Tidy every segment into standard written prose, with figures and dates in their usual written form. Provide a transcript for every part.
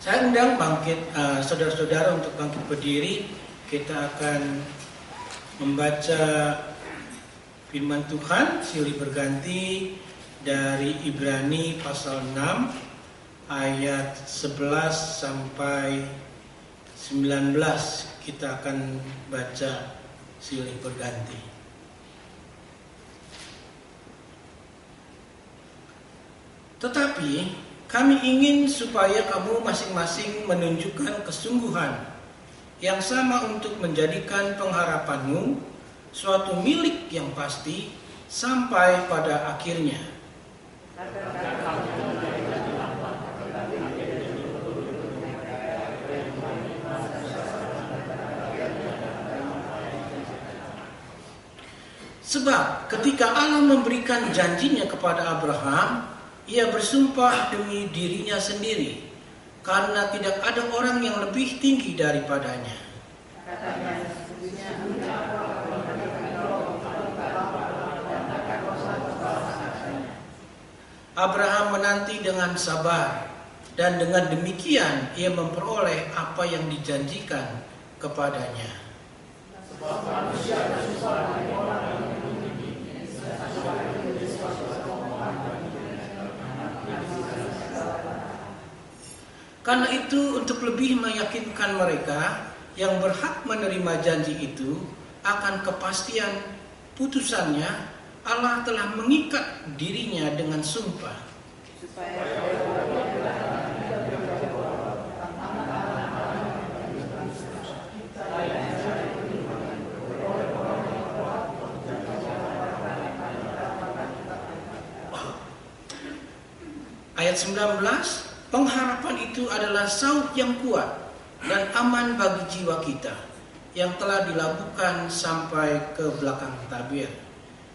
Saya undang saudara-saudara untuk bangkit berdiri. Kita akan membaca firman Tuhan silih berganti dari Ibrani pasal 6 ayat 11 sampai 19. Kita akan baca silih berganti. Tetapi kami ingin supaya kamu masing-masing menunjukkan kesungguhan yang sama untuk menjadikan pengharapanmu suatu milik yang pasti sampai pada akhirnya. Sebab ketika Allah memberikan janjinya kepada Abraham, ia bersumpah demi dirinya sendiri, karena tidak ada orang yang lebih tinggi daripadanya. Abraham menanti dengan sabar, dan dengan demikian ia memperoleh apa yang dijanjikan kepadanya. Sebab manusia susah Karena itu, untuk lebih meyakinkan mereka yang berhak menerima janji itu akan kepastian putusannya, Allah telah mengikat dirinya dengan sumpah. Ayat 19, pengharapan itu adalah sauq yang kuat dan aman bagi jiwa kita yang telah dilabuhkan sampai ke belakang tabir.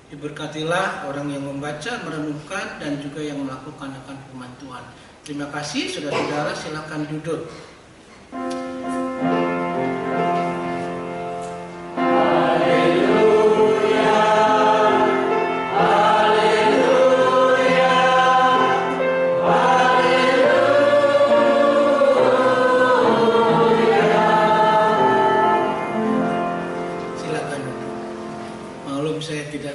Diberkatilah orang yang membaca, merenungkan, dan juga yang melakukan akan firman Tuhan. Terima kasih, saudara-saudara, silakan duduk.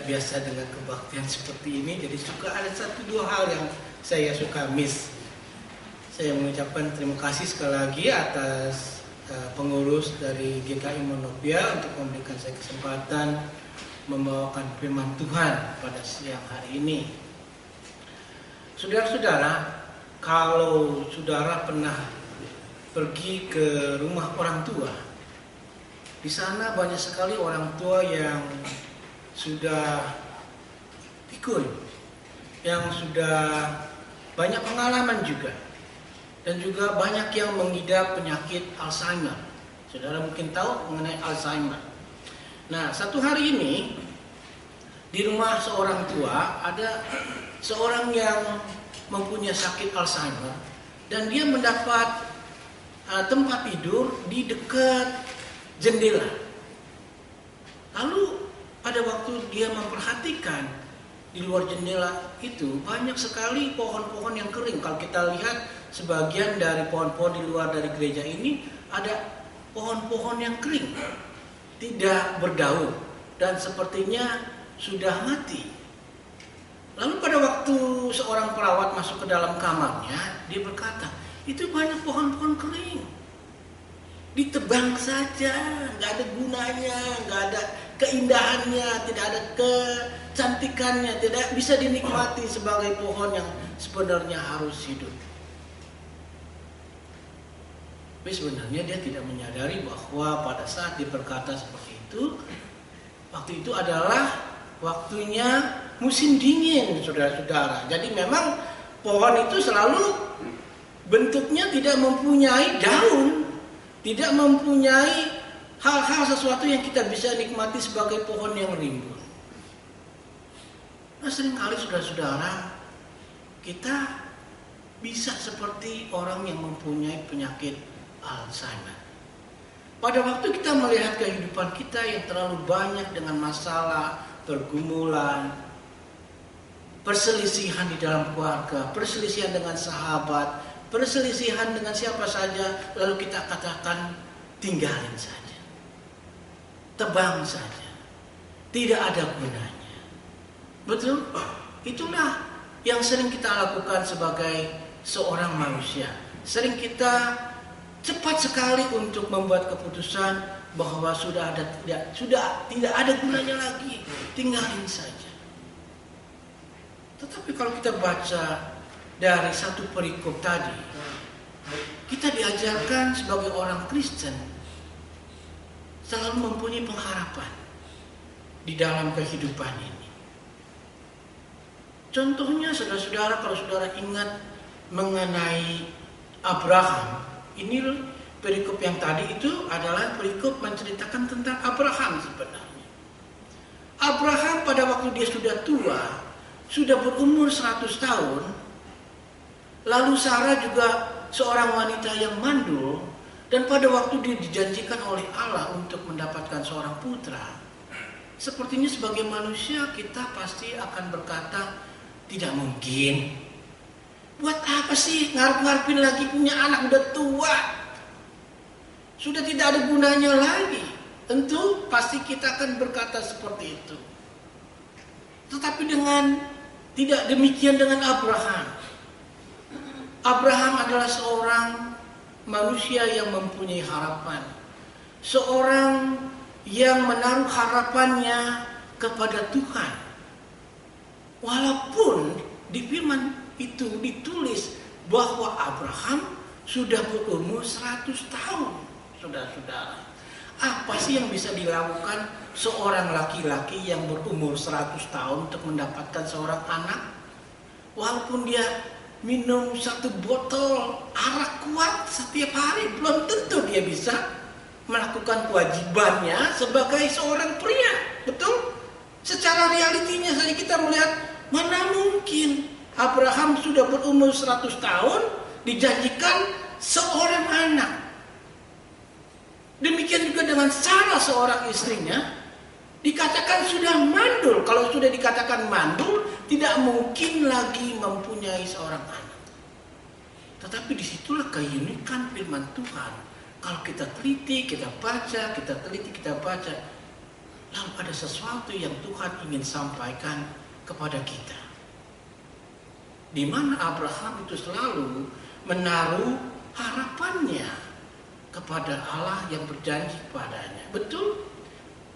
Biasa dengan kebaktian seperti ini, jadi suka ada 1-2 hal yang saya suka miss. Saya mengucapkan terima kasih sekali lagi atas pengurus dari GKI Monopia untuk memberikan saya kesempatan membawakan firman Tuhan pada siang hari ini. Saudara-saudara, kalau saudara pernah pergi ke rumah orang tua, di sana banyak sekali orang tua yang sudah pikun, yang sudah banyak pengalaman juga, dan juga banyak yang mengidap penyakit Alzheimer. Saudara mungkin tahu mengenai Alzheimer. Nah, satu hari ini di rumah seorang tua ada seorang yang mempunyai sakit Alzheimer, dan dia mendapat tempat tidur di dekat jendela. Lalu pada waktu dia memperhatikan di luar jendela itu banyak sekali pohon-pohon yang kering. Kalau kita lihat sebagian dari pohon-pohon di luar dari gereja ini ada pohon-pohon yang kering, tidak berdaun dan sepertinya sudah mati. Lalu pada waktu seorang perawat masuk ke dalam kamarnya, dia berkata, itu banyak pohon-pohon kering, ditebang saja, nggak ada gunanya, nggak ada keindahannya, tidak ada kecantikannya, tidak bisa dinikmati sebagai pohon yang sebenarnya harus hidup. Tapi sebenarnya dia tidak menyadari bahwa pada saat dia berkata seperti itu, waktu itu adalah waktunya musim dingin, saudara-saudara. Jadi memang pohon itu selalu bentuknya tidak mempunyai daun, tidak mempunyai hal-hal sesuatu yang kita bisa nikmati sebagai pohon yang rimbun. Nah, seringkali saudara-saudara, kita bisa seperti orang yang mempunyai penyakit Alzheimer. Pada waktu kita melihat kehidupan kita yang terlalu banyak dengan masalah, pergumulan, perselisihan di dalam keluarga, perselisihan dengan sahabat, perselisihan dengan siapa saja, lalu kita katakan tinggalin saja, tebang saja, tidak ada gunanya. Betul? Itulah yang sering kita lakukan sebagai seorang manusia. Sering kita cepat sekali untuk membuat keputusan bahwa tidak ada gunanya lagi, tinggalin saja. Tetapi kalau kita baca dari satu perikop tadi, kita diajarkan sebagai orang Kristen selalu mempunyai pengharapan di dalam kehidupan ini. Contohnya saudara-saudara, kalau saudara ingat mengenai Abraham, ini perikop yang tadi itu adalah perikop menceritakan tentang Abraham sebenarnya. Abraham pada waktu dia sudah tua, sudah berumur 100 tahun, lalu Sarah juga seorang wanita yang mandul, dan pada waktu dia dijanjikan oleh Allah untuk mendapatkan seorang putra, sepertinya sebagai manusia kita pasti akan berkata, tidak mungkin. Buat apa sih ngarep-ngarepin lagi punya anak, udah tua, sudah tidak ada gunanya lagi. Tentu pasti kita akan berkata seperti itu. Tetapi tidak demikian dengan Abraham. Abraham adalah seorang manusia yang mempunyai harapan, seorang yang menaruh harapannya kepada Tuhan. Walaupun di firman itu ditulis bahwa Abraham sudah berumur 100 tahun, saudara-saudara. Apa sih yang bisa dilakukan seorang laki-laki yang berumur 100 tahun untuk mendapatkan seorang anak? Walaupun dia minum 1 botol arak kuat setiap hari, belum tentu dia bisa melakukan kewajibannya sebagai seorang pria. Betul? Secara realitinya saja kita melihat, mana mungkin Abraham sudah berumur 100 tahun dijanjikan seorang anak. Demikian juga dengan Sarah, seorang istrinya, dikatakan sudah mandul. Kalau sudah dikatakan mandul, tidak mungkin lagi mempunyai seorang anak. Tetapi disitulah keunikan firman Tuhan. Kalau kita teliti, kita baca, kita teliti, kita baca, lalu ada sesuatu yang Tuhan ingin sampaikan kepada kita, di mana Abraham itu selalu menaruh harapannya kepada Allah yang berjanji kepadanya. Betul?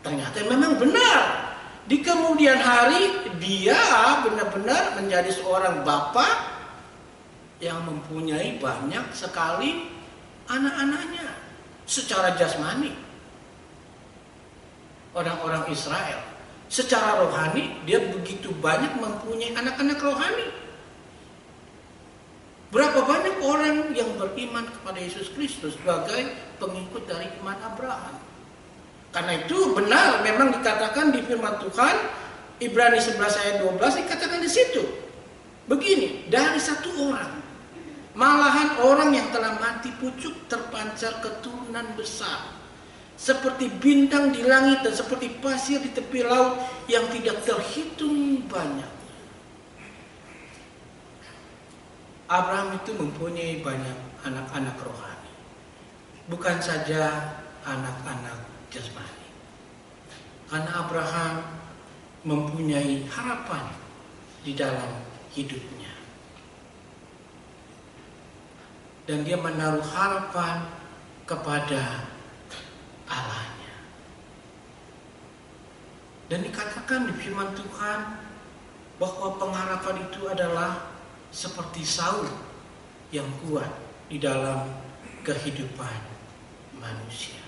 Ternyata memang benar. Di kemudian hari dia benar-benar menjadi seorang bapak yang mempunyai banyak sekali anak-anaknya secara jasmani. Orang-orang Israel secara rohani dia begitu banyak mempunyai anak-anak rohani. Berapa banyak orang yang beriman kepada Yesus Kristus sebagai pengikut dari iman Abraham. Karena itu benar memang dikatakan di firman Tuhan Ibrani 11 ayat 12 dikatakan di situ. Begini, dari satu orang, malahan orang yang telah mati pucuk terpancar keturunan besar, seperti bintang di langit dan seperti pasir di tepi laut yang tidak terhitung banyak. Abraham itu mempunyai banyak anak-anak rohani, bukan saja anak-anak jasmani. Karena Abraham mempunyai harapan di dalam hidupnya, dan dia menaruh harapan kepada Allahnya. Dan dikatakan di firman Tuhan bahwa pengharapan itu adalah seperti Saul yang kuat di dalam kehidupan manusia.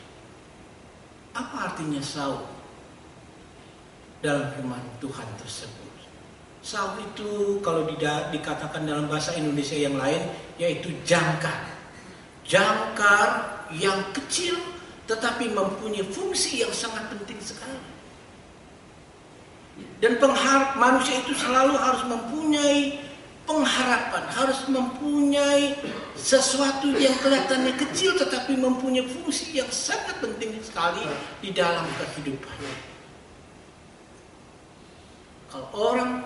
Apa artinya Saul dalam firman Tuhan tersebut? Saul itu kalau dikatakan dalam bahasa Indonesia yang lain yaitu jangkar. Jangkar yang kecil tetapi mempunyai fungsi yang sangat penting sekali. Dan manusia itu selalu harus mempunyai pengharapan, harus mempunyai sesuatu yang kelihatannya kecil tetapi mempunyai fungsi yang sangat penting sekali di dalam kehidupan. Kalau orang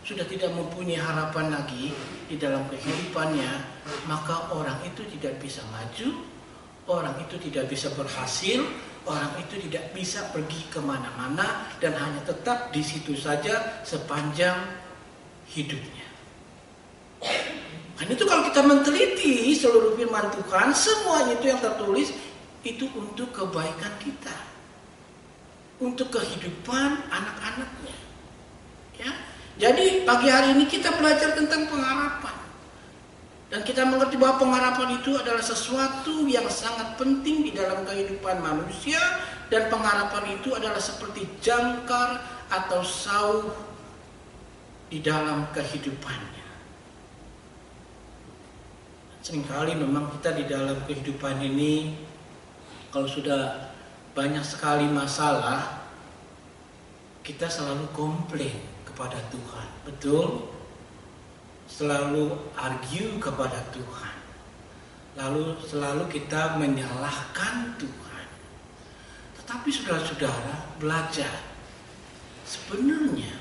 sudah tidak mempunyai harapan lagi di dalam kehidupannya, maka orang itu tidak bisa maju, orang itu tidak bisa berhasil, orang itu tidak bisa pergi kemana-mana dan hanya tetap di situ saja sepanjang hidupnya. Dan itu kalau kita meneliti seluruh firman Tuhan, semuanya itu yang tertulis itu untuk kebaikan kita, untuk kehidupan anak-anaknya. Ya, jadi pagi hari ini kita belajar tentang pengharapan, dan kita mengerti bahwa pengharapan itu adalah sesuatu yang sangat penting di dalam kehidupan manusia, dan pengharapan itu adalah seperti jangkar atau sauh di dalam kehidupannya. Seringkali memang kita di dalam kehidupan ini, kalau sudah banyak sekali masalah, kita selalu komplain kepada Tuhan, betul? Selalu argue kepada Tuhan, lalu selalu kita menyalahkan Tuhan. Tetapi saudara-saudara belajar, sebenarnya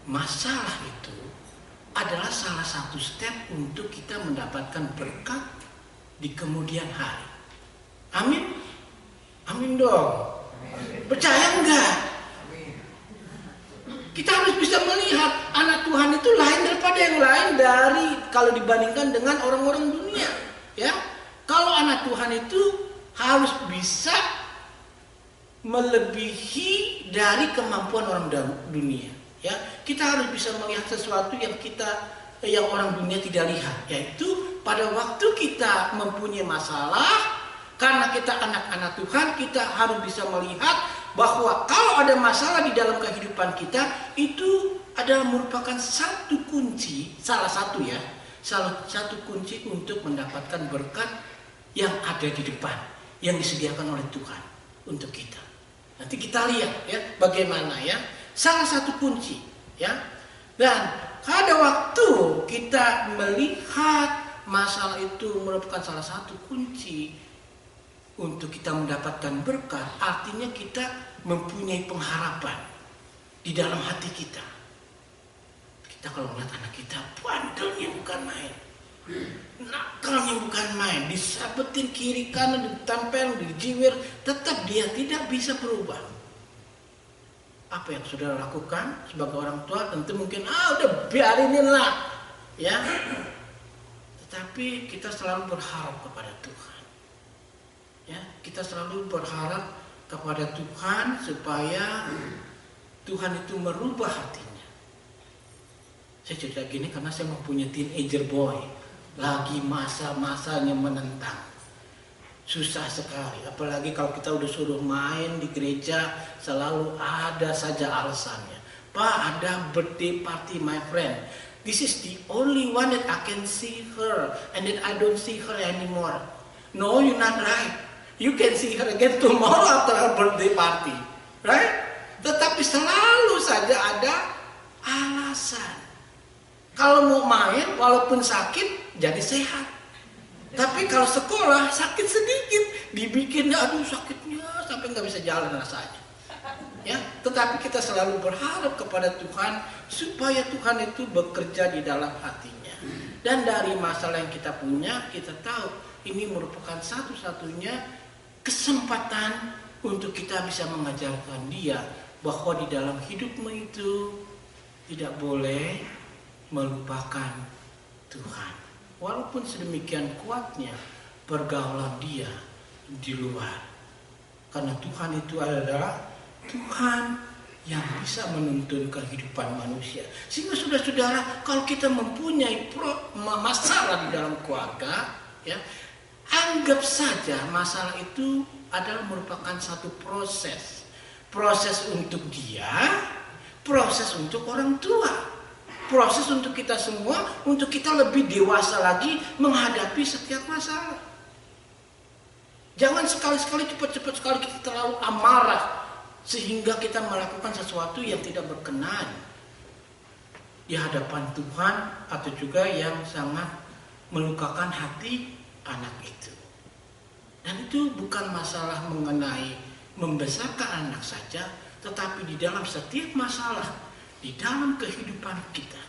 masalah itu adalah salah satu step untuk kita mendapatkan berkat di kemudian hari. Amin? Amin dong. Percaya enggak? Kita harus bisa melihat anak Tuhan itu lain daripada yang lain dari kalau dibandingkan dengan orang-orang dunia. Ya, kalau anak Tuhan itu harus bisa melebihi dari kemampuan orang dunia. Ya, kita harus bisa melihat sesuatu yang orang dunia tidak lihat, yaitu pada waktu kita mempunyai masalah, karena kita anak-anak Tuhan, kita harus bisa melihat bahwa kalau ada masalah di dalam kehidupan kita, itu adalah merupakan satu kunci, salah satu kunci untuk mendapatkan berkat yang ada di depan, yang disediakan oleh Tuhan untuk kita. Nanti kita lihat ya bagaimana ya. Salah satu kunci ya. Dan pada waktu kita melihat masalah itu merupakan salah satu kunci untuk kita mendapatkan berkat, artinya kita mempunyai pengharapan di dalam hati kita. Kita kalau melihat anak kita, bandelnya bukan main, nakalnya bukan main, disabetin kiri kanan, ditempel, dijiwir, tetap dia tidak bisa berubah. Apa yang saudara lakukan sebagai orang tua? Tentu mungkin udah biarin lah ya. Tetapi kita selalu berharap kepada Tuhan. Ya, kita selalu berharap kepada Tuhan supaya Tuhan itu merubah hatinya. Saya cerita gini karena saya mempunyai teenager boy, lagi masa-masanya menentang. Susah sekali, apalagi kalau kita udah suruh main di gereja, selalu ada saja alasannya. Pak, ada birthday party my friend. This is the only one that I can see her, and then I don't see her anymore. No, you're not right. You can see her again tomorrow after her birthday party, right? Tetapi selalu saja ada alasan. Kalau mau main, walaupun sakit, jadi sehat. Tapi kalau sekolah sakit sedikit, dibikin aduh sakitnya sampai nggak bisa jalan rasanya. Ya, tetapi kita selalu berharap kepada Tuhan supaya Tuhan itu bekerja di dalam hatinya. Dan dari masalah yang kita punya, kita tahu ini merupakan satu-satunya kesempatan untuk kita bisa mengajarkan dia bahwa di dalam hidupmu itu tidak boleh melupakan Tuhan. Walaupun sedemikian kuatnya pergaulan dia di luar. Karena Tuhan itu adalah Tuhan yang bisa menuntun kehidupan manusia. Sehingga saudara-saudara, kalau kita mempunyai masalah di dalam keluarga, ya, anggap saja masalah itu adalah merupakan satu proses. Proses untuk dia, proses untuk orang tua. Proses untuk kita semua, untuk kita lebih dewasa lagi menghadapi setiap masalah. Jangan sekali-sekali cepat-cepat sekali kita terlalu amarah sehingga kita melakukan sesuatu yang tidak berkenan di hadapan Tuhan, atau juga yang sangat melukakan hati anak itu. Dan itu bukan masalah mengenai membesarkan anak saja, tetapi di dalam setiap masalah di dalam kehidupan kita,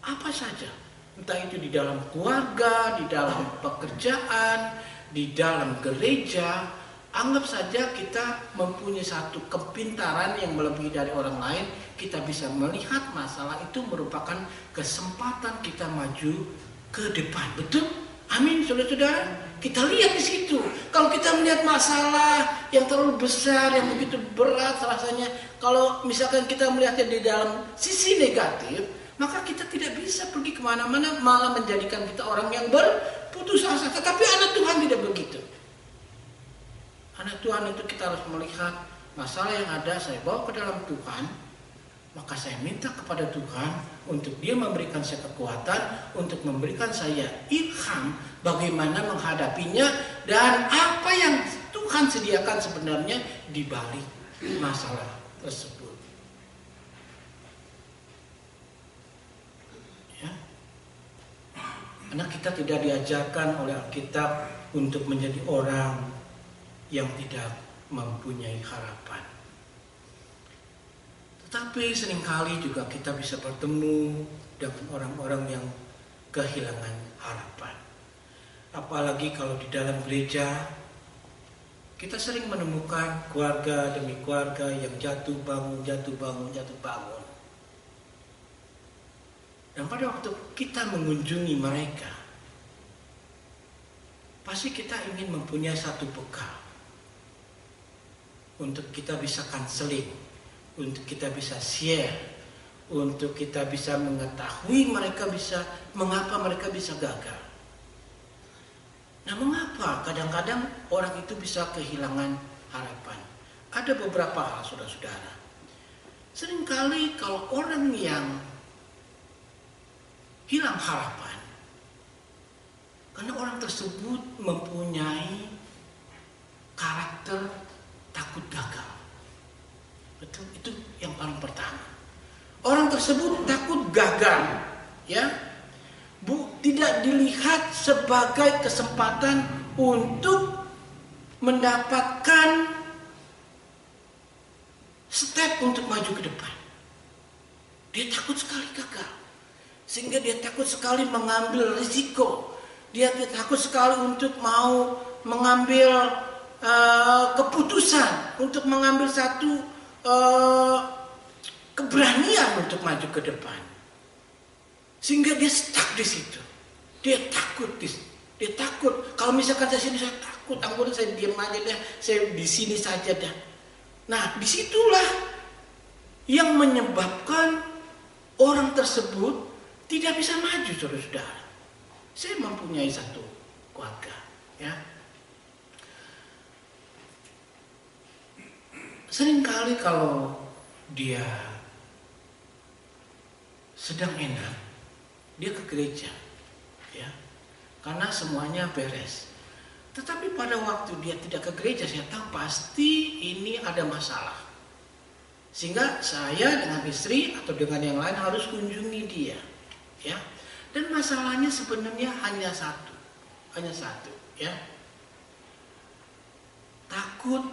apa saja Entah itu di dalam keluarga, di dalam pekerjaan, di dalam gereja. Anggap saja kita mempunyai satu kepintaran yang melebihi dari orang lain. Kita bisa melihat masalah itu merupakan kesempatan kita maju ke depan. Betul? Amin, saudara-saudara. Kita lihat di situ. Kalau kita melihat masalah yang terlalu besar, yang begitu berat rasanya, kalau misalkan kita melihatnya di dalam sisi negatif, maka kita tidak bisa pergi kemana-mana, malah menjadikan kita orang yang berputus asa. Tetapi anak Tuhan tidak begitu. Anak Tuhan itu kita harus melihat masalah yang ada, saya bawa ke dalam Tuhan, maka saya minta kepada Tuhan untuk Dia memberikan saya kekuatan, untuk memberikan saya ilham bagaimana menghadapinya, dan apa yang Tuhan sediakan sebenarnya di balik masalah tersebut. Ya. Karena kita tidak diajarkan oleh Alkitab untuk menjadi orang yang tidak mempunyai harapan. Tetapi seringkali juga kita bisa bertemu dengan orang-orang yang kehilangan harapan. Apalagi kalau di dalam gereja, kita sering menemukan keluarga demi keluarga yang jatuh bangun. Dan pada waktu kita mengunjungi mereka, pasti kita ingin mempunyai satu bekal untuk kita bisa counseling, untuk kita bisa share, untuk kita bisa mengetahui mengapa mereka bisa gagal. Nah, mengapa kadang-kadang orang itu bisa kehilangan harapan? Ada beberapa hal, saudara-saudara. Seringkali kalau orang yang hilang harapan, karena orang tersebut mempunyai karakter takut gagal. Betul, itu yang paling pertama. Orang tersebut takut gagal, ya. Tidak dilihat sebagai kesempatan untuk mendapatkan step untuk maju ke depan. Dia takut sekali gagal, sehingga dia takut sekali mengambil risiko. Dia takut sekali untuk mau mengambil keputusan, untuk mengambil satu keberanian untuk maju ke depan, sehingga dia stuck di situ. Dia takut. Kalau misalkan saya sini, saya takut. Anggur saya diam aja deh. Saya di sini saja dah. Nah, disitulah yang menyebabkan orang tersebut tidak bisa maju, saudara-saudara. Saya mempunyai satu keluarga, ya. Seringkali kalau dia sedang enak, dia ke gereja, ya, karena semuanya beres. Tetapi pada waktu dia tidak ke gereja, saya tahu pasti ini ada masalah. Sehingga saya dengan istri atau dengan yang lain harus kunjungi dia, ya. Dan masalahnya sebenarnya hanya satu, ya. Takut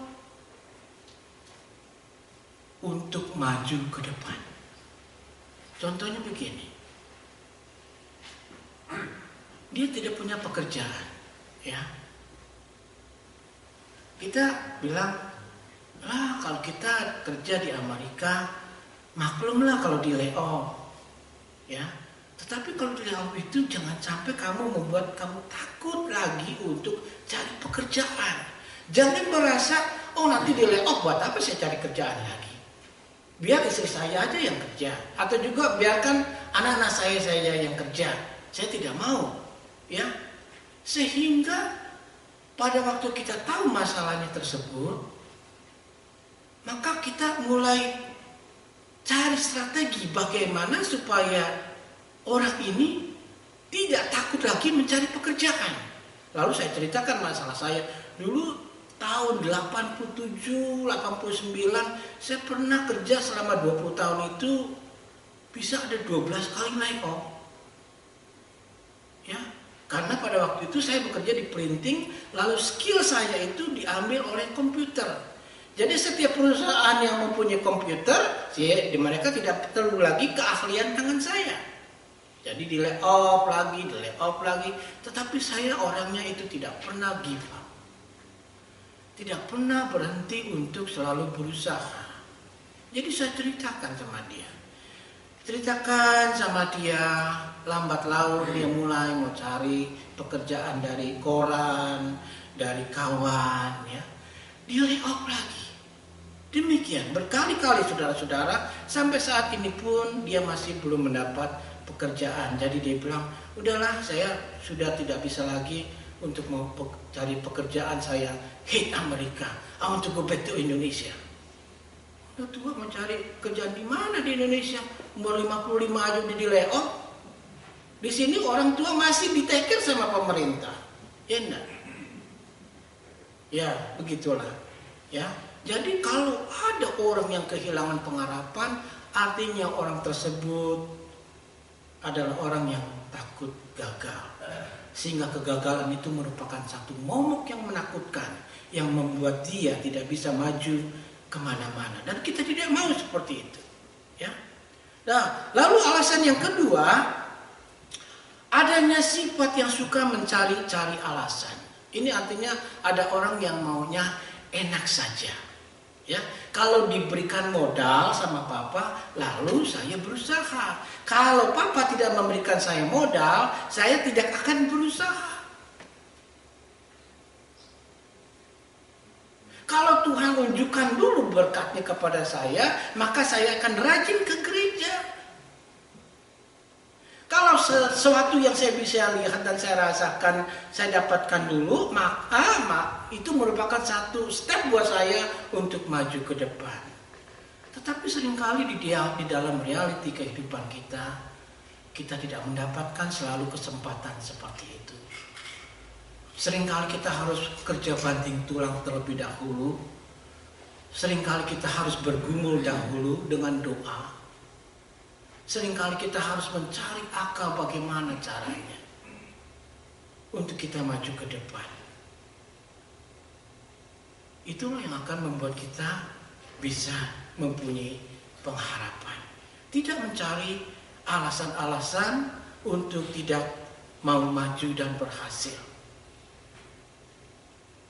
untuk maju ke depan. Contohnya begini, dia tidak punya pekerjaan, ya. Kita bilang, kalau kita kerja di Amerika, maklumlah kalau di layoff, ya. Tetapi kalau di layoff itu jangan sampai kamu membuat kamu takut lagi untuk cari pekerjaan. Jangan merasa, nanti di layoff buat apa saya cari kerjaan lagi. Biar istri saya aja yang kerja, atau juga biarkan anak-anak saya yang kerja. Saya tidak mau, ya. Sehingga pada waktu kita tahu masalahnya tersebut, maka kita mulai cari strategi bagaimana supaya orang ini tidak takut lagi mencari pekerjaan. Lalu saya ceritakan masalah saya dulu. Tahun 87, 89, saya pernah kerja selama 20 tahun itu bisa ada 12 kali layoff. Ya, karena pada waktu itu saya bekerja di printing, lalu skill saya itu diambil oleh komputer. Jadi setiap perusahaan yang mempunyai komputer, mereka tidak perlu lagi keahlian tangan saya. Jadi di lay off lagi. Tetapi saya orangnya itu tidak pernah give up. Tidak pernah berhenti untuk selalu berusaha. Jadi saya ceritakan sama dia. Lambat laun dia mulai mau cari pekerjaan dari koran, dari kawan, ya. Dia lay off lagi. Demikian berkali-kali saudara-saudara, sampai saat ini pun dia masih belum mendapat pekerjaan. Jadi dia bilang, udahlah saya sudah tidak bisa lagi untuk mau cari pekerjaan, saya hate Amerika. I want to go back to Indonesia. Udah tua mau cari kerjaan di mana di Indonesia? Umur 55 aja udah di lay off. Di sini orang tua masih di take care sama pemerintah. Ya enggak? Ya, begitulah. Ya. Jadi kalau ada orang yang kehilangan pengharapan, artinya orang tersebut adalah orang yang takut gagal. Sehingga kegagalan itu merupakan satu momok yang menakutkan, yang membuat dia tidak bisa maju kemana-mana. Dan kita tidak mau seperti itu. Ya. Nah, lalu alasan yang kedua, adanya sifat yang suka mencari-cari alasan. Ini artinya ada orang yang maunya enak saja. Ya, kalau diberikan modal sama papa, lalu saya berusaha. Kalau papa tidak memberikan saya modal, saya tidak akan berusaha. Kalau Tuhan tunjukkan dulu berkatnya kepada saya, maka saya akan rajin ke gereja. Kalau sesuatu yang saya bisa lihat dan saya rasakan, saya dapatkan dulu, maka itu merupakan satu step buat saya untuk maju ke depan. Tetapi seringkali di dalam realiti kehidupan kita tidak mendapatkan selalu kesempatan seperti itu. Seringkali kita harus kerja banting tulang terlebih dahulu. Seringkali kita harus bergumul dahulu dengan doa. Seringkali kita harus mencari akal bagaimana caranya untuk kita maju ke depan. Itulah yang akan membuat kita bisa mempunyai pengharapan. Tidak mencari alasan-alasan untuk tidak mau maju dan berhasil.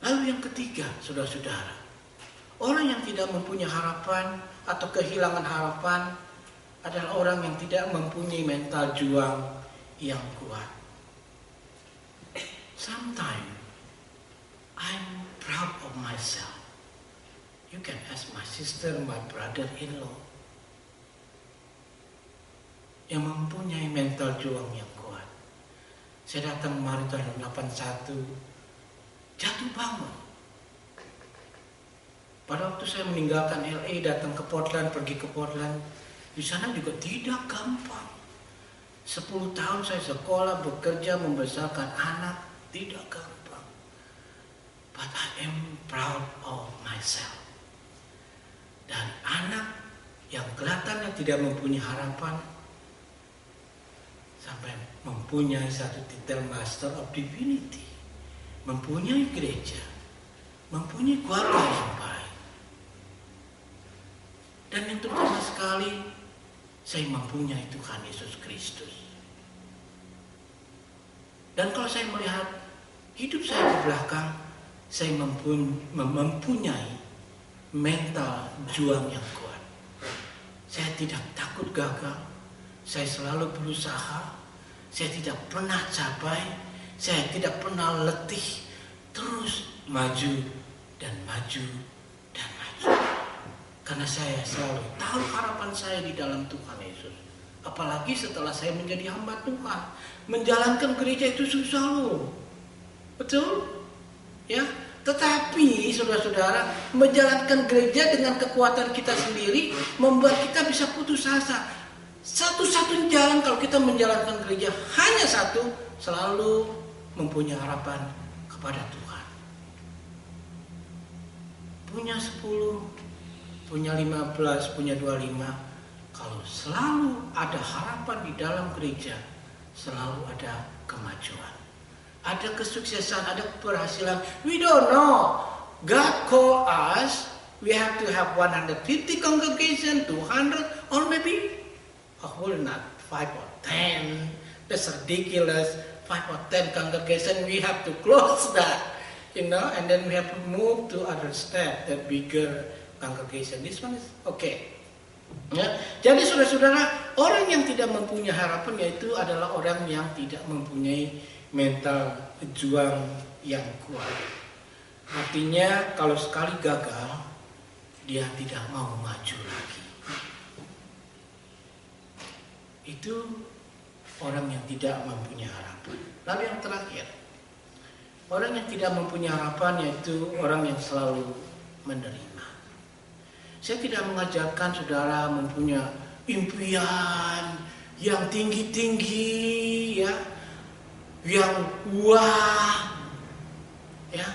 Lalu yang ketiga, saudara-saudara, orang yang tidak mempunyai harapan atau kehilangan harapan adalah orang yang tidak mempunyai mental juang yang kuat. Sometimes I'm proud of myself. You can ask my sister, my brother-in-law, yang mempunyai mental juang yang kuat. Saya datang kemarin tahun 81, jatuh bangun. Pada waktu saya meninggalkan LA, datang ke Portland, pergi ke Portland, di sana juga tidak gampang. 10 tahun saya sekolah, bekerja, membesarkan anak, tidak gampang. But I am proud of myself. Dan anak yang kelihatannya tidak mempunyai harapan, sampai mempunyai satu titel Master of Divinity, mempunyai gereja, mempunyai keluarga yang baik. Dan yang terutama sekali, saya mempunyai Tuhan Yesus Kristus. Dan kalau saya melihat hidup saya di belakang, saya mempunyai mental juang yang kuat. Saya tidak takut gagal. Saya selalu berusaha. Saya tidak pernah capai. Saya tidak pernah letih. Terus maju dan maju dan maju. Karena saya selalu tahu harapan saya di dalam Tuhan Yesus. Apalagi setelah saya menjadi hamba Tuhan. Menjalankan gereja itu susah loh. Betul? Ya. Tetapi saudara-saudara, menjalankan gereja dengan kekuatan kita sendiri membuat kita bisa putus asa. Satu-satunya jalan kalau kita menjalankan gereja hanya satu, selalu mempunyai harapan kepada Tuhan. Punya 10, punya 15, punya 25. Kalau selalu ada harapan di dalam gereja, selalu ada kemajuan. Ada kesuksesan, ada keberhasilan. We don't know. God call us. We have to have 150 congregation, 200, or maybe a whole not 5 or 10. That's ridiculous. 5 or 10 congregation, we have to close that, and then we have to move to other step, that bigger congregation. This one is okay. Ya, jadi saudara-saudara, orang yang tidak mempunyai harapan yaitu adalah orang yang tidak mempunyai mental pejuang yang kuat. Artinya kalau sekali gagal, dia tidak mau maju lagi. Itu orang yang tidak mempunyai harapan. Lalu yang terakhir, orang yang tidak mempunyai harapan yaitu orang yang selalu menerima. Saya tidak mengajarkan saudara mempunyai impian yang tinggi-tinggi, ya, yang wah, ya.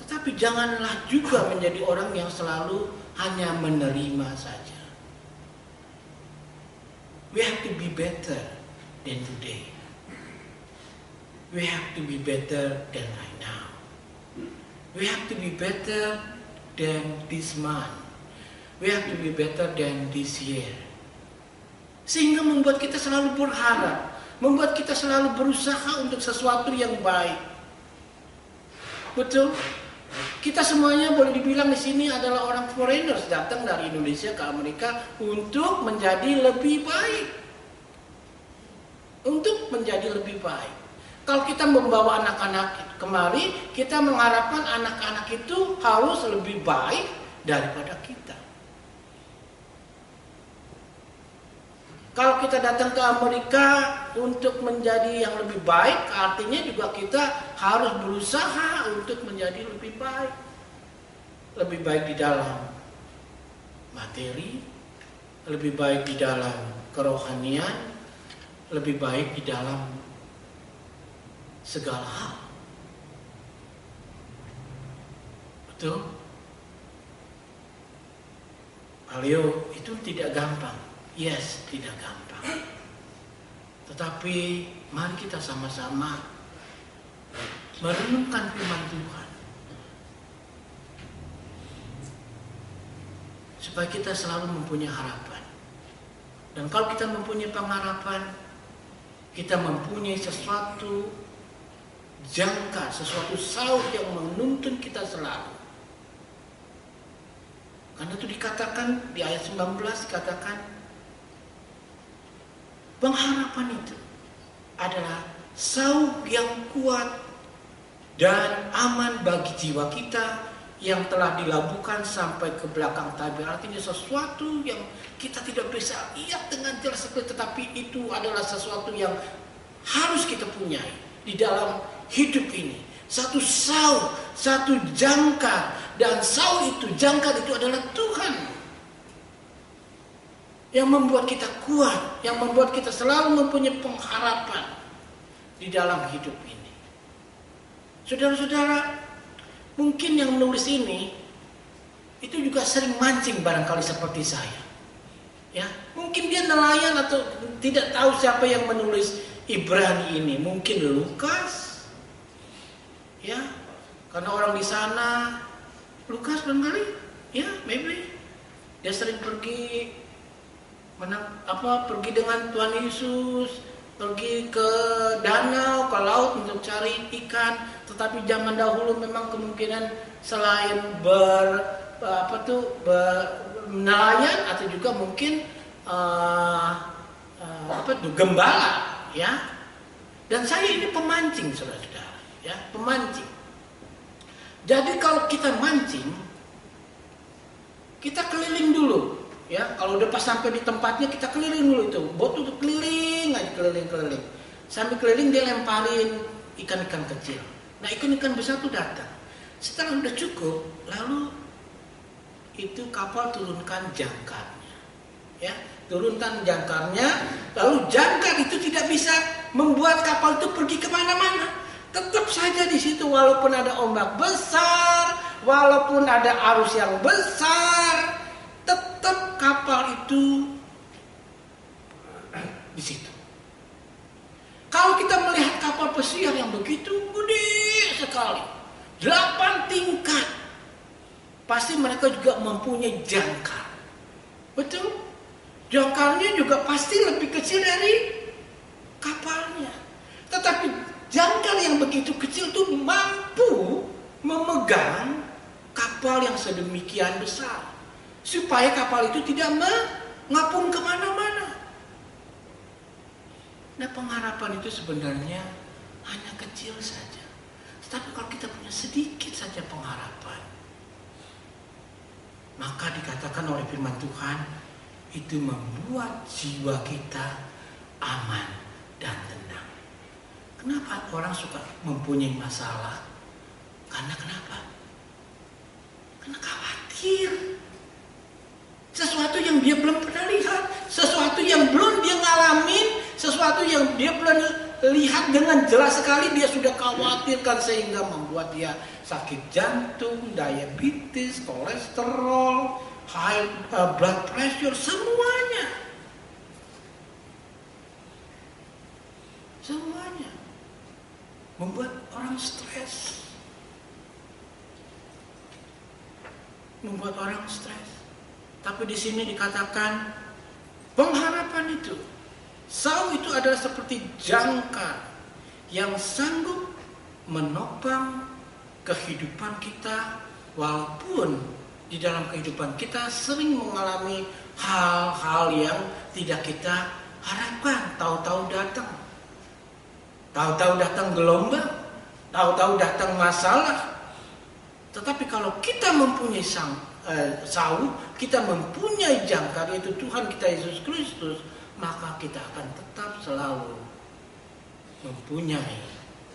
Tetapi janganlah juga menjadi orang yang selalu hanya menerima saja. We have to be better than today. We have to be better than right now. We have to be better than this month. We have to be better than this year. Sehingga membuat kita selalu berharap, membuat kita selalu berusaha untuk sesuatu yang baik. Betul? Kita semuanya boleh dibilang di sini adalah orang foreigners, datang dari Indonesia ke Amerika untuk menjadi lebih baik. Untuk menjadi lebih baik. Kalau kita membawa anak-anak kemari, kita mengharapkan anak-anak itu harus lebih baik daripada kita. Kalau kita datang ke Amerika untuk menjadi yang lebih baik, artinya juga kita harus berusaha untuk menjadi lebih baik. Lebih baik di dalam materi, lebih baik di dalam kerohanian, lebih baik di dalam segala hal. Betul? Alio, itu tidak gampang. Yes, tidak gampang. Tetapi mari kita sama-sama merenungkan firman Tuhan, supaya kita selalu mempunyai harapan. Dan kalau kita mempunyai pengharapan, kita mempunyai sesuatu jangka, sesuatu saur yang menuntun kita selalu. Karena itu dikatakan di ayat 19, dikatakan pengharapan itu adalah sauk yang kuat dan aman bagi jiwa kita yang telah dilabuhkan sampai ke belakang tabir. Artinya sesuatu yang kita tidak bisa lihat dengan jelas, tetapi itu adalah sesuatu yang harus kita punyai di dalam hidup ini. Satu sauk, satu jangkar, dan sauk itu, jangkar itu adalah Tuhan. Yang membuat kita kuat, yang membuat kita selalu mempunyai pengharapan di dalam hidup ini. Saudara-saudara, mungkin yang menulis ini itu juga sering mancing barangkali seperti saya. Ya, mungkin dia nelayan atau tidak tahu siapa yang menulis Ibrani ini. Mungkin Lukas, ya, karena orang di sana Lukas barangkali, ya, maybe dia sering pergi pergi dengan Tuhan Yesus, pergi ke danau, ke laut untuk cari ikan. Tetapi zaman dahulu memang kemungkinan selain nelayan atau juga mungkin gembala, ya. Dan saya ini pemancing, saudara-saudara, ya, pemancing. Jadi kalau kita mancing, kita keliling dulu. Ya, kalau udah pas sampai di tempatnya kita keliling dulu itu. Bot itu keliling aja, keliling. Sambil keliling dia lemparin ikan-ikan kecil. Nah, ikan-ikan besar tuh datang. Setelah udah cukup, lalu itu kapal turunkan jangkarnya. Ya, turunkan jangkarnya, lalu jangkar itu tidak bisa membuat kapal itu pergi kemana-mana. Tetap saja di situ walaupun ada ombak besar, walaupun ada arus yang besar, tetap kapal itu di situ. Kalau kita melihat kapal pesiar yang begitu gede sekali, 8 tingkat, pasti mereka juga mempunyai jangkar. Betul? Jangkarnya juga pasti lebih kecil dari kapalnya. Tetapi jangkar yang begitu kecil itu mampu memegang kapal yang sedemikian besar, supaya kapal itu tidak mengapung kemana-mana. Nah, pengharapan itu sebenarnya hanya kecil saja. Tetapi kalau kita punya sedikit saja pengharapan, maka dikatakan oleh firman Tuhan, itu membuat jiwa kita aman dan tenang. Kenapa orang suka mempunyai masalah? Karena kenapa? Karena khawatir. Sesuatu yang dia belum pernah lihat, sesuatu yang belum dia ngalamin, sesuatu yang dia belum lihat dengan jelas sekali, dia sudah khawatirkan sehingga membuat dia sakit jantung, diabetes, kolesterol, high blood pressure, semuanya. Semuanya membuat orang stres. Membuat orang stres. Tapi di sini dikatakan pengharapan itu, sau itu adalah seperti jangkar yang sanggup menopang kehidupan kita, walaupun di dalam kehidupan kita sering mengalami hal-hal yang tidak kita harapkan. Tahu-tahu datang gelombang, tahu-tahu datang masalah. Tetapi kalau kita mempunyai sau, kita mempunyai jangkar, yaitu Tuhan kita Yesus Kristus, maka kita akan tetap selalu mempunyai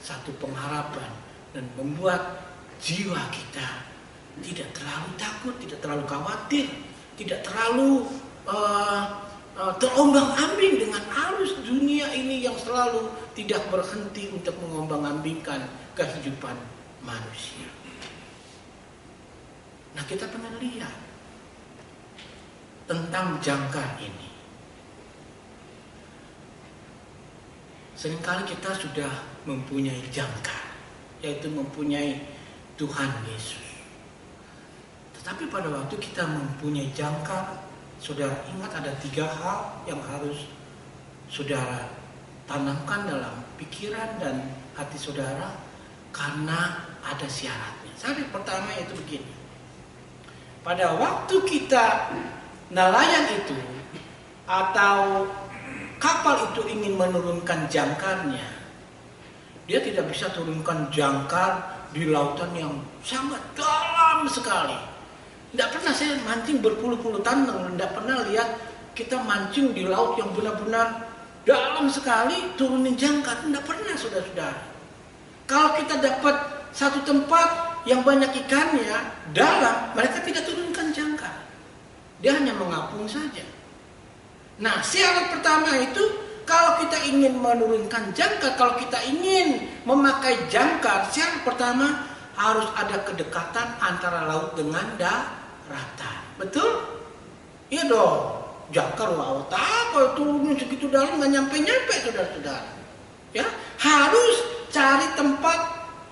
satu pengharapan dan membuat jiwa kita tidak terlalu takut, tidak terlalu khawatir, tidak terlalu terombang-ambing dengan arus dunia ini yang selalu tidak berhenti untuk mengombang-ambingkan kehidupan manusia. Nah, kita pernah lihat tentang jangkar ini. Seringkali kita sudah mempunyai jangkar, yaitu mempunyai Tuhan Yesus. Tetapi pada waktu kita mempunyai jangkar, saudara ingat ada 3 hal yang harus saudara tanamkan dalam pikiran dan hati saudara, karena ada syaratnya. Syarat pertama yaitu begini. Pada waktu kita nelayan itu atau kapal itu ingin menurunkan jangkarnya, dia tidak bisa turunkan jangkar di lautan yang sangat dalam sekali. Tidak pernah saya mancing berpuluh-puluh tahun, tidak pernah lihat kita mancing di laut yang benar-benar dalam sekali turunin jangkar. Tidak pernah, saudara-saudara. Kalau kita dapat satu tempat yang banyak ikannya dalam, mereka tidak turunkan jangkar. Dia hanya mengapung saja. Nah, syarat pertama itu, kalau kita ingin menurunkan jangkar, kalau kita ingin memakai jangkar, syarat pertama harus ada kedekatan antara laut dengan daratan. Betul? Iya dong. Jangkar laut apa turunnya segitu dalam, nggak nyampe-nyampe, saudara-saudara. Ya, harus cari tempat,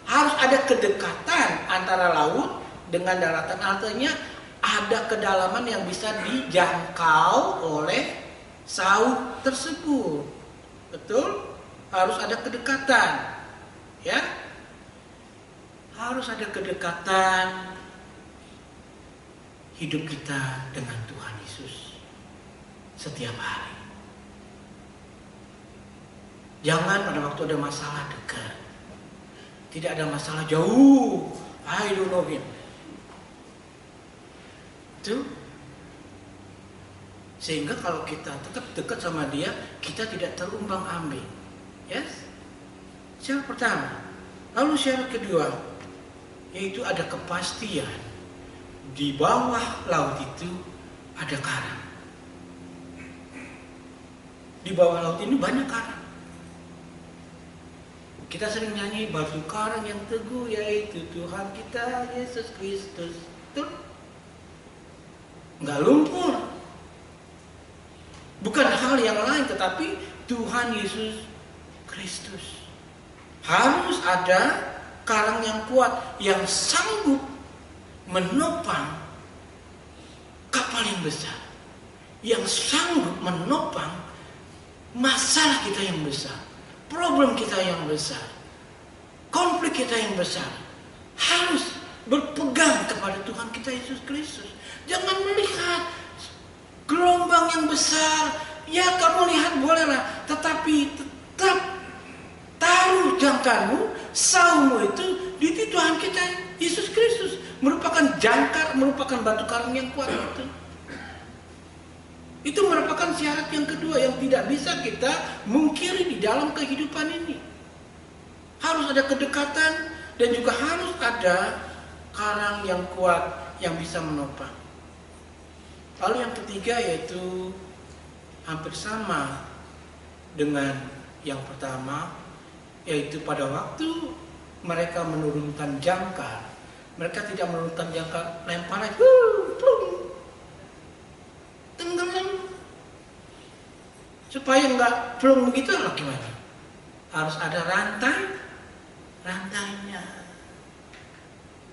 harus ada kedekatan antara laut dengan daratan. Artinya ada kedalaman yang bisa dijangkau oleh sau tersebut. Betul? Harus ada kedekatan. Ya. Harus ada kedekatan hidup kita dengan Tuhan Yesus setiap hari. Jangan pada waktu ada masalah dekat. Tidak ada masalah jauh. I don't know him. Itu. Sehingga kalau kita tetap dekat sama dia, kita tidak terumbang-ambing. Yes? Syarat pertama. Lalu syarat kedua, yaitu ada kepastian. Di bawah laut itu ada karang. Di bawah laut ini banyak karang. Kita sering nyanyi batu karang yang teguh, yaitu Tuhan kita Yesus Kristus. Betul? Enggak lumpur. Bukan hal yang lain, tetapi Tuhan Yesus Kristus. Harus ada karang yang kuat, yang sanggup menopang kapal yang besar, yang sanggup menopang masalah kita yang besar, problem kita yang besar, konflik kita yang besar, harus berpegang kepada Tuhan kita Yesus Kristus. Jangan melihat gelombang yang besar. Ya, kamu lihat bolehlah, tetapi tetap taruh jangkarmu, saumu itu di Tuhan kita Yesus Kristus. Merupakan jangkar, merupakan batu karang yang kuat itu. Itu merupakan syarat yang kedua yang tidak bisa kita mungkiri di dalam kehidupan ini. Harus ada kedekatan dan juga harus ada karang yang kuat yang bisa menopang. Lalu yang ketiga yaitu hampir sama dengan yang pertama, yaitu pada waktu mereka menurunkan jangkar, mereka tidak menurunkan jangkar lempar aja, tenggelam. Supaya enggak plung begitu lah gimana? Harus ada rantainya.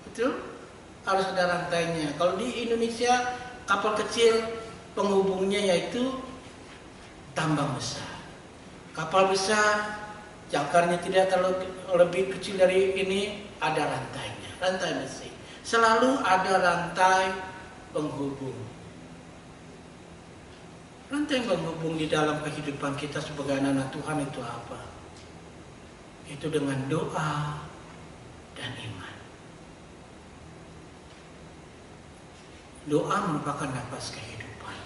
Betul? Harus ada rantainya. Kalau di Indonesia kapal kecil penghubungnya yaitu tambang besar. Kapal besar jangkarnya tidak terlalu lebih kecil dari ini, ada rantainya, rantai besi. Selalu ada rantai penghubung. Rantai penghubung di dalam kehidupan kita sebagai anak Tuhan itu apa? Itu dengan doa dan iman. Doa merupakan nafas kehidupan.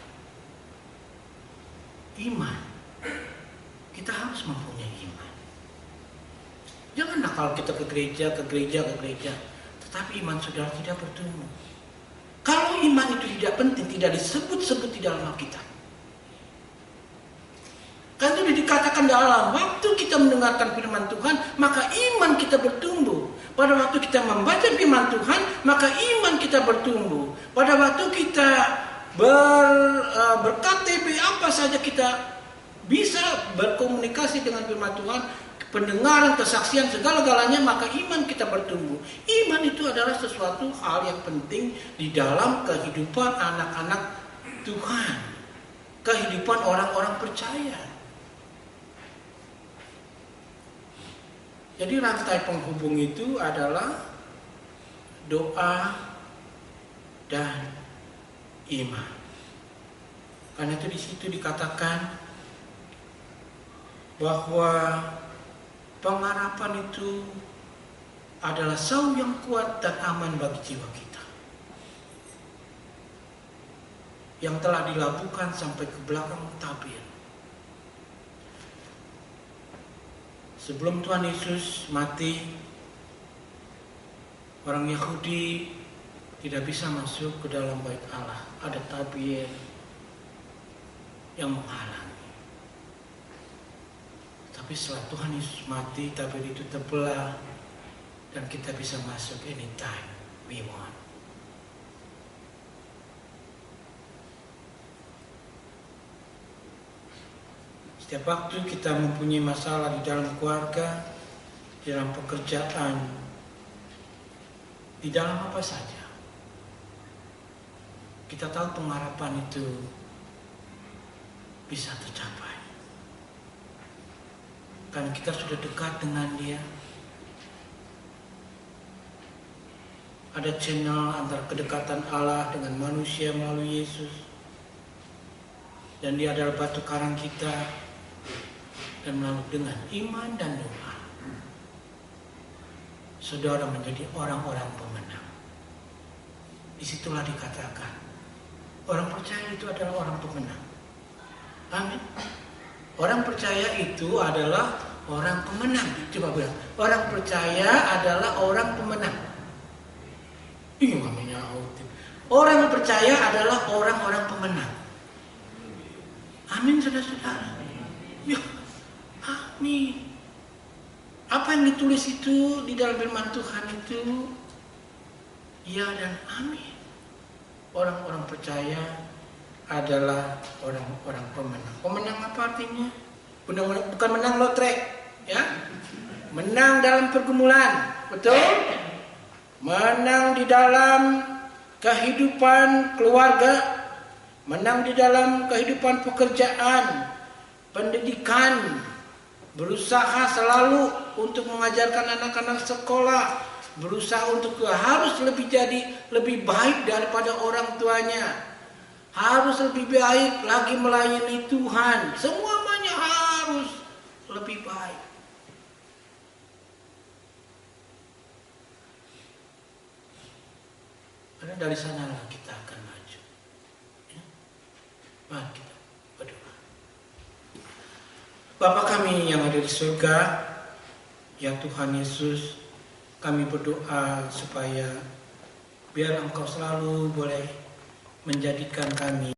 Iman, kita harus mempunyai iman. Janganlah kalau kita ke gereja, tetapi iman saudara tidak bertumbuh. Kalau iman itu tidak penting, tidak disebut-sebut di dalam Alkitab. Kan itu dikatakan dalam waktu kita mendengarkan firman Tuhan, maka iman kita bertumbuh. Pada waktu kita membaca firman Tuhan, maka iman kita bertumbuh. Pada waktu kita berKTP apa saja kita bisa berkomunikasi dengan firman Tuhan, pendengaran, kesaksian, segala-galanya, maka iman kita bertumbuh. Iman itu adalah sesuatu hal yang penting di dalam kehidupan anak-anak Tuhan, kehidupan orang-orang percaya. Jadi rantai penghubung itu adalah doa dan iman. Karena itu di situ dikatakan bahwa pengharapan itu adalah saum yang kuat dan aman bagi jiwa kita, yang telah dilabuhkan sampai ke belakang tabir. Sebelum Tuhan Yesus mati, orang Yahudi tidak bisa masuk ke dalam bait Allah. Ada tabir yang menghalangi. Tapi setelah Tuhan Yesus mati, tabir itu terbelah dan kita bisa masuk anytime we want. Setiap waktu kita mempunyai masalah di dalam keluarga, di dalam pekerjaan, di dalam apa saja, kita tahu pengharapan itu bisa tercapai. Karena kita sudah dekat dengan Dia. Ada channel antara kedekatan Allah dengan manusia melalui Yesus. Dan Dia adalah batu karang kita. Dan melalui dengan iman dan doa, saudara menjadi orang-orang pemenang. Disitulah dikatakan orang percaya itu adalah orang pemenang. Amin. Orang percaya itu adalah orang pemenang. Coba bilang, orang percaya adalah orang pemenang. Ini namanya orang percaya adalah orang-orang pemenang. Amin, saudara-saudara. Ya. Amin. Apa yang ditulis itu di dalam firman Tuhan itu ya dan amin. Orang-orang percaya adalah orang-orang pemenang. Pemenang apa artinya? Bukan menang lotre, ya. Menang dalam pergumulan, betul? Menang di dalam kehidupan keluarga, menang di dalam kehidupan pekerjaan, pendidikan, berusaha selalu untuk mengajarkan anak-anak sekolah, berusaha untuk harus lebih baik daripada orang tuanya, harus lebih baik lagi melayani Tuhan, semuanya harus lebih baik. Karena dari sanalah kita akan maju. Ya? Mari kita berdoa. Bapa kami yang ada di surga, ya Tuhan Yesus, kami berdoa supaya biar Engkau selalu boleh menjadikan kami